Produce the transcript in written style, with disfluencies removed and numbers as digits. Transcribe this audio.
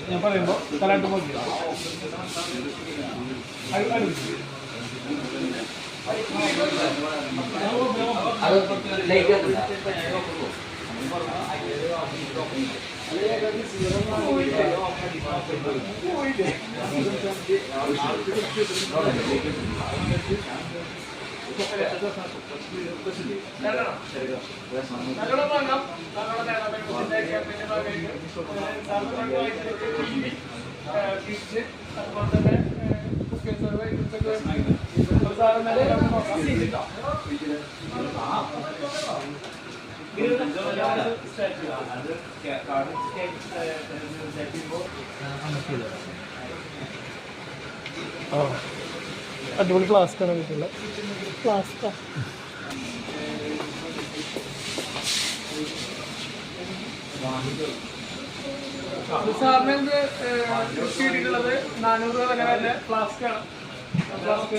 ഞാൻ പറയുമ്പോൾ തലാട്ട് നോക്കി അടിപൊളി ഫ്ലാസ്ക്കാണ് കിട്ടില്ല ഫ്ലാസ്കാ സാറിന് എന്ത് കിട്ടിയിട്ടുള്ളത് 400 രൂപ വില വല്ല ഫ്ലാസ്ക്കാണ് ഫ്ലാസ്ക്